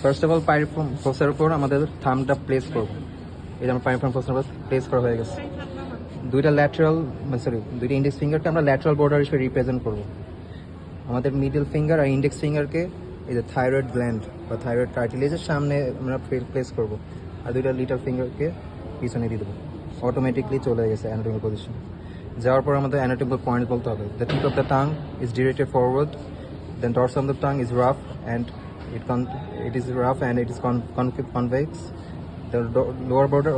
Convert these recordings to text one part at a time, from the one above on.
First of all piriform ফোসার উপর আমাদের থামটা place করব। এই যে আমার পাইরিফর্ম ফোসার উপর প্লেস করা হয়ে গেছে। দুইটা ইন্ডেক্স ফিঙ্গারকে আমরা ল্যাটারাল বর্ডার হিসেবে রিপ্রেজেন্ট করব। আমাদের মিডল ফিঙ্গার আর ইন্ডেক্স ফিঙ্গারকে এই যে থাইরয়েড গ্ল্যান্ড বা থাইরয়েড কার্টিলেজের সামনে আমরা প্লেস করব, আর দুইটা লিটল ফিঙ্গারকে পিছনে দিয়ে দেবো। অটোমেটিকলি চলে গেছে অ্যানাটমিক্যাল পজিশন। যাওয়ার পর আমাদের অ্যানাটমিক্যাল পয়েন্ট বলতে হবে। The tip of the tongue is directed forward, then dorsum of the tongue is rough and it is convex. The lower border,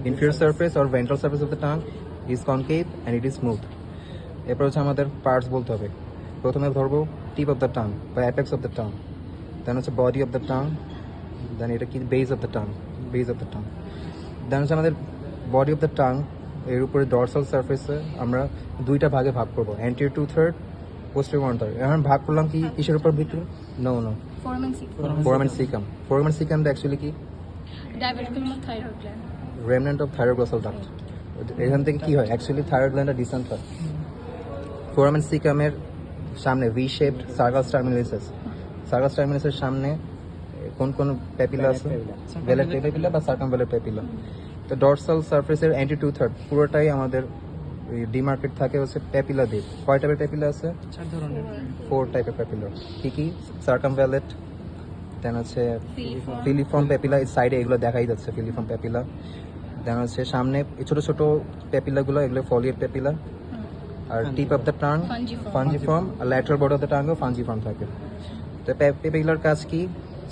inferior surface or ventral surface of the tongue is concave and it is smooth. এরপর হচ্ছে আমাদের parts বলতে হবে। প্রথমে ধরবো টিপ of the tongue বা apex of the tongue, দেন হচ্ছে body of the tongue, দেন এটা কি বেস অফ দ্য টাং, দেন হচ্ছে আমাদের বডি অফ দ্য টাং। এর উপরে ডরসাল সারফেসে আমরা দুইটা ভাগে ভাগ করবো, অ্যান্টিরিয়র 2/3, পোস্টেরিয়র 1/3। এখন ভাগ করলাম কি কিসের উপর ভিত্তি? No foramen caecum. ফোরামেন সিকামটা অ্যাকচুয়ালি কি? Remnant of thyroglossal duct. এখান থেকে কি হয়? অ্যাকচুয়ালি থাইরয়েড গ্ল্যান্ডটা ডিসেন্ট হয়। ফোরামেন সিকামের সামনে ভি শেপড সার্কাস টার্মিনাসের সামনে কোন কোন প্যাপিলা আছে? ভেলেট প্যাপিলা বা সার্কামভেলেট প্যাপিলা। তো ডরসাল সারফেসের অ্যান্টিরিয়র 2/3 পুরোটাই আমাদের ডিমার্কেট থাকে হচ্ছে প্যাপিলা দিয়ে। কয় টাইপের প্যাপিলা আছে? 4 টাইপের প্যাপিলা। কি কি? সার্কামভেলেট, দেন হচ্ছে ফিলিফর্ম প্যাপিলা, এই সাইডে এগুলো দেখাই যাচ্ছে ফিলিফর্ম প্যাপিলা। দেন হচ্ছে সামনে ছোট ছোট প্যাপিলাগুলো, এগুলো ফলিয়েট প্যাপিলা। আর tip of the tongue fungiform, আর ল্যাটারাল বর্ডার অফ দ্য টাংও ফাঞ্জিফর্ম থাকে। তো প্যাপিলার কাজ কি?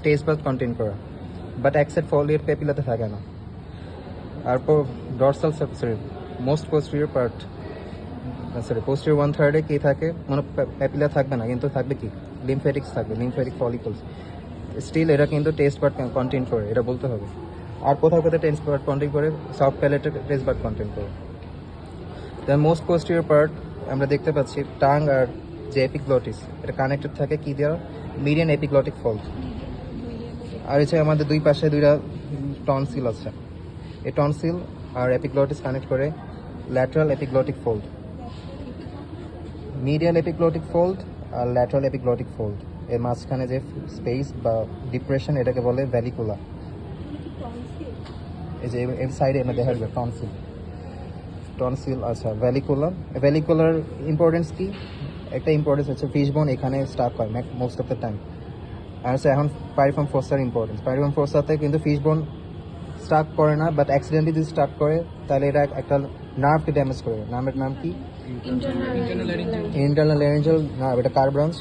টেস্ট বাড কন্টেইন করা, বাট অ্যাকসেপ্ট ফলিয়েট প্যাপিলাতে থাকে না। আর dorsal most posterior part, posterior 1/3 কি থাকে? মানে প্যাপিলা থাকবে না, কিন্তু থাকবে কি? লিম্ফ্যাটিক্স থাকবে, লিম্ফ্যাটিক ফলিকলস। স্টিল এটা কিন্তু টেস্ট বাড কন্টেইন করে, এটা বলতে হবে। আর কোথাও কোথাও টেস্ট বাড কন্টেইন করে? সফট প্যালেটের টেস্ট বাড কন্টেইন করে। দ্য মোস্ট পোস্টেরিয়র পার্ট আমরা দেখতে পাচ্ছি টাং আর যে এপিগ্লটিস, এটা কানেক্টেড থাকে কি দেওয়া? Median epiglottic fold. আর হচ্ছে আমাদের দুই পাশে দুইটা টনসিল আছে। এই টনসিল আর এপিগ্লটিস কানেক্ট করে lateral epiglottic fold. Medial epiglottic fold আর ল্যাটারাল এপিগ্লটিক ফোল্ড, এর মাঝখানে যে স্পেস বা ডিপ্রেশন, এটাকে বলে ভ্যালিকুলা। এই যে এর সাইডে আমরা দেখা যাবে টনসিল। আচ্ছা, ভ্যালিকুলার ইম্পর্টেন্স কি? একটা ইম্পর্টেন্স হচ্ছে ফিশবোন এখানে স্টাক হয় মোস্ট অফ দ্য টাইম। আর হচ্ছে এখন পাইরিফর্ম ফোসার ইম্পর্টেন্স। পাইরিফর্ম ফোসাতে কিন্তু ফিশবোন স্টাক করে না, বাট অ্যাক্সিডেন্টলি যদি স্টাক করে তাহলে এটা একটা নার্ভকে ড্যামেজ করে। নার্ভের নাম কি? Internal laryngeal nerve. এটা কার ব্রাঞ্চ?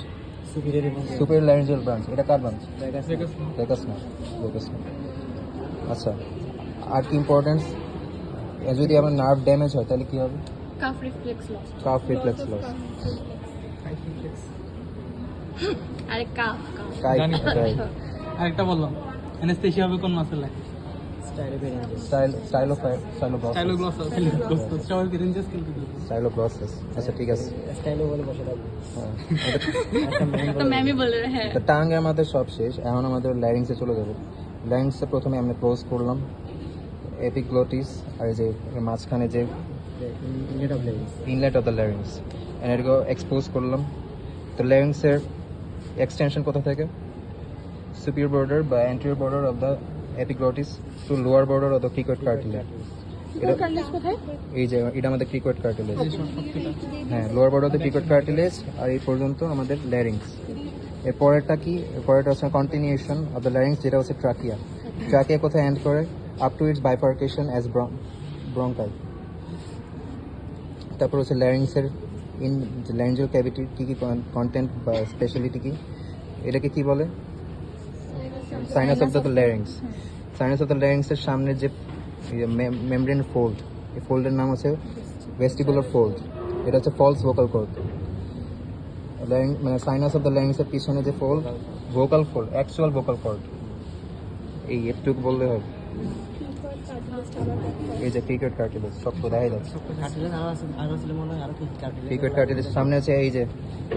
Superior laryngeal branch. এটা কার ব্রাঞ্চ? Vagus nerve. আচ্ছা, আর কি ইম্পর্টেন্স? যদি আমার নার্ভ ড্যামেজ হয় তাহলে কি হবে? Cough reflex loss. আরেকটা বললাম, অ্যানেস্থেসিয়া হবে কোন মাসেলে? স্টাইলোগ্লসাস। আচ্ছা, ঠিক আছে। টাং আমাদের সব শেষ, এখন আমাদের ল্যারিংসে চলে যাবে। ল্যারিংসে প্রথমে আমরা ক্লোজ করলাম এপিগ্লটিস, আর যে মাঝখানে যে ইনলেট অফ দ্য ল্যারিংস, এটাকে এক্সপোজ করলাম। তো ল্যারিংসের এক্সটেনশন কোথা থেকে? সুপিরিয়র বর্ডার বা anterior border of the epiglottis to lower border of the cricoid cartilage. এই যে এটা আমাদের cricoid cartilage। হ্যাঁ, lower border of the cricoid cartilage। আর এই পর্যন্ত আমাদের ল্যারিংস। এর পরেরটা কি? এর পরেরটা হচ্ছে কন্টিনিউশন অফ দ্য ল্যারিংস, যেটা হচ্ছে ট্রাকিয়া। ট্রাকিয়া কোথায় এন্ড করে? Up to its bifurcation as ব্রঙ্কাই। তারপর হচ্ছে ল্যারিংসের ল্যারিঞ্জিয়াল ক্যাভিটির কি কি কন্টেন্ট বা স্পেশালিটি কি? এটাকে কি বলে? Sinus of the larynx. Sinus of the ল্যারিংসের সামনে যে মেমব্রেন ফোল্ড, এই ফোল্ডের নাম হচ্ছে ভেস্টিবুলার ফোল্ড। এটা হচ্ছে ফলস ভোকাল কর্ড। মানে সাইনাস অফ দ্য ল্যারিংসের পিছনে যে fold, vocal fold, actual vocal cord. এই একটুকু বললে হবে। এই যে ক্রিকয়েড কার্টিলেজ সব তো দেখা যাচ্ছে। ক্রিকয়েড কার্টিলেজ সামনে আছে, এই যে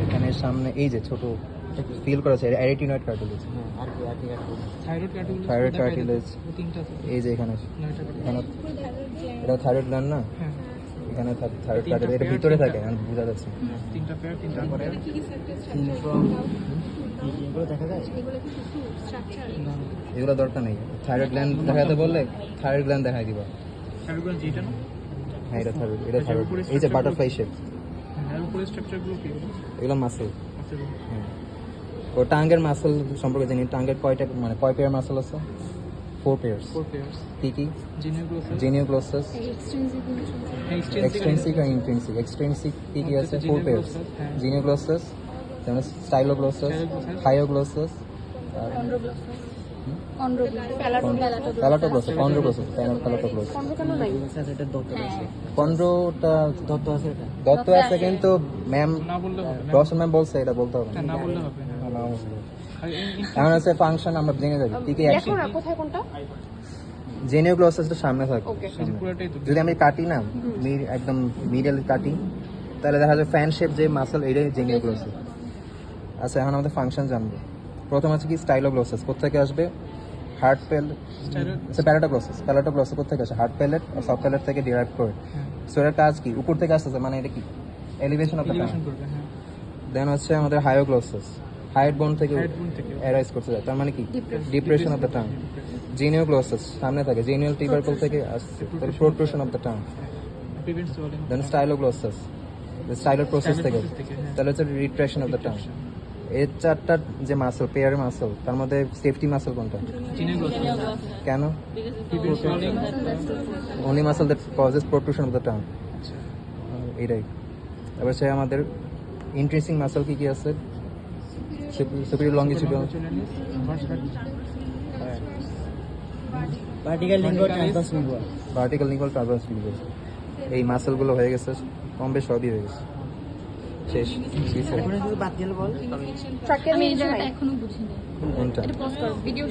এখানে সামনে এই যে ছোট ফিল করা আছে অ্যারিটিনয়েড কার্টিলেজ। থাইরয়েড কার্টিলেজ এই যে এখানে এটা থাইরয়েড গ্ল্যান্ড না? এখানে থাইরয়েড কার্টিলেজ, এটা ভিতরে থাকে, বোঝা যাচ্ছে। এগুলো দেখা যায়? এগুলো কি কিছু স্ট্রাকচার? না এগুলো দরকার নেই। থাইরয়েড গ্ল্যান্ড দেখাতে বললে থাইরয়েড গ্ল্যান্ড দেখাই দিবা। থাইরয়েড যেটা না হ্যাঁ এটা থাইরয়েড, এটা থাইরয়েড। এই যে বাটারফ্লাই শেপ, হ্যাঁ উপরে স্ট্রাকচারগুলো কি এগুলো মাসল। আছে ও টাঙ্গের মাসল সম্পর্কে জানি। টাঙ্গের কয়টা মানে কয় পেয়ার মাসল আছে? 4 পেয়ার্স। 4 পেয়ার্স কি কি? জিনিওগ্লোসাস জিনিওগ্লোসাস, এক্সটেন্সিভ এক্সট্রিনসিক আর ইন্ট্রিনসিক। এক্সট্রিনসিক কি কি আছে? 4 পেয়ার্স। জিনিওগ্লোসাস, যেমন স্টাইলোগ্লোসাস, হাইওগ্লোসাস, প্যালাটোগ্লোসাস, কন্ড্রোগ্লোসাস, প্যালাটোগ্লোসাস। স্যার এটা দত্ত আছে। কন্ড্রোটা দত্ত আছে এটা? দত্ত আছে কিন্তু ম্যাম না বললে হবে না রসন ম্যাম বলছে এটা বলতে হবে না। হ্যাঁ, না বললে হবে হ্যাঁ। না, বলতে হবে। আর এখন আছে ফাংশন, আমরা জেনে যাবি কি কি দেখো অ্যাকশন। না কোথায় কোনটা? জেনিওগ্লোসাসটা সামনে থাকে। ওকে পুরোটাই তো যদি আমি কাটি না একদম মিডল কাটি, তাহলে দেখা যায় ফ্যান শেপ যে মাসল এটাই জেনিওগ্লোসাস। আচ্ছা এখন আমাদের ফাংশন জানবো। প্রথম আছে কি স্টাইলোগ্লোসাস, কোথেকে আসবে? হার্ট পেল, আচ্ছা প্যালাটোগ্লোসাস। প্যালাটোগ্লোসাস কোথেকে আসে? হার্ট প্যালেট আর সব প্যালেট থেকে ডিরাইভ করে। সো এর কাজ কি? উপর থেকে আসতেছে, মানে এটা কি এলিভেশন অফ দ্য এলিভেশন করবে হ্যাঁ দেন হচ্ছে আমাদের হাইওগ্লোসাস, হাইট বোন থেকে হাইট বোন থেকে অ্যারাইজ করতে যায়, তার মানে কি depression of the tongue. Genioglossus সামনে থাকে, জিনিয়াল টিউবারকল থেকে আসছে, তাহলে protrusion of the tongue. Prevents swallowing then styloglossus, স্টাইলোর প্রসেস থেকে, থেকে হ্যাঁ তাহলে হচ্ছে রিট্রাকশন অফ দ্য টাং। এই চারটা যে মাসল, পেয়ার মাসল, তার মধ্যে সেফটি মাসল কোনটা? জিনিওগ্লোসাস কেন? Prevents swallowing only muscle that causes protrusion of the tongue. আচ্ছা এটাই। তারপর সে আমাদের ইন্ট্রেন্সিং মাসল কি কি আছে? সুপিরিয়র লংজিটিউডাল, পার্টিকেল লিঙ্গ ট্রান্সভার্স লিঙ্গ। Vertical lingual, transverse lingual. এই মাসলগুলো হয়ে গেছে, কম বেশ সবই হয়ে গেছে, শেষ। এখন শুধু বাদ গেলে বল। আমি এই জায়গাটা এখনো বুঝিনি। কোনটা? এটা পজ করো ভিডিও